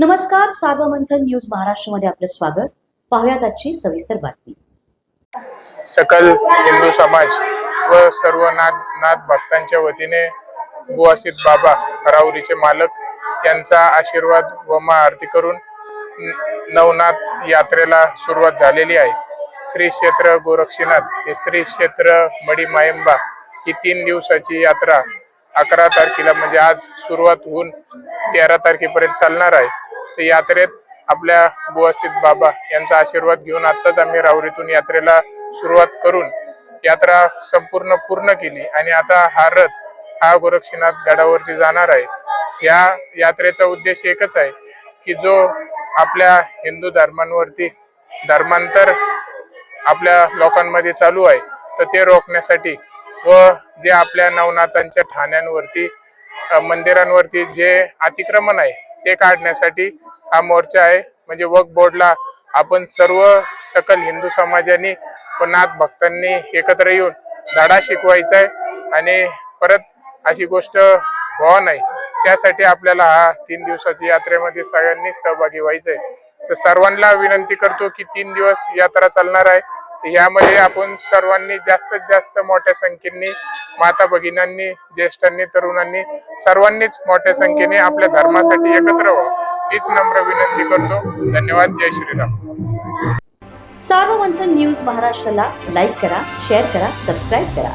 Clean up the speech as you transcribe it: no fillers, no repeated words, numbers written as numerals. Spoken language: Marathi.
नमस्कार, सार्वमंथन न्यूज महाराष्ट्रमध्ये आपलं स्वागत. पाहुयात आजची सविस्तर बातमी. सकल हिंदू समाज व सर्व नाथ भक्तांच्या वतीने बुवासित बाबा राऊरीचे मालक यांचा आशीर्वाद व महाआरती करून नवनाथ यात्रेला सुरुवात झालेली आहे. श्री क्षेत्र गोरक्षनाथ ते श्री क्षेत्र मडी मायंबा ही 3 दिवसाची यात्रा 11 तारखेला म्हणजे आज सुरुवात होऊन 13 तारखेपर्यंत चालणार आहे. तर यात्रेत आपल्या बुवासित बाबा यांचा आशीर्वाद घेऊन आत्ताच आम्ही राऊरीतून यात्रेला सुरुवात करून यात्रा संपूर्ण पूर्ण केली आणि आता हा रथ हा गोरक्षनाथ गडावरती जाणार आहे. या यात्रेचा उद्देश एकच आहे की जो आपल्या हिंदू धर्मांवरती धर्मांतर आपल्या लोकांमध्ये चालू आहे तर ते रोखण्यासाठी व जे आपल्या नवनाथांच्या ठाण्यांवरती मंदिरांवरती जे अतिक्रमण आहे ते काढण्यासाठी हा मोर्चा आहे. म्हणजे वक्फ बोर्डला आपण सर्व सकल हिंदू समाजाने व नाथ भक्तांनी एकत्र येऊन धडा शिकवायचा आहे आणि परत अशी गोष्ट व्हावं नाही त्यासाठी आपल्याला हा 3 दिवसाची यात्रेमध्ये सगळ्यांनी सहभागी व्हायचंय. तर सर्वांना विनंती करतो की 3 दिवस यात्रा चालणार आहे. यामध्ये आपण सर्वांनी जास्तीत जास्त मोठ्या संख्येने माता भगिनींनी ज्येष्ठांनी तरुणांनी सर्वांनीच मोठ्या संख्येने आपल्या धर्मासाठी एकत्र व्हावं हीच नम्र विनंती करतो. धन्यवाद. जय श्रीराम. सार्वमंथन न्यूज महाराष्ट्राला लाईक करा, शेअर करा, सबस्क्राईब करा.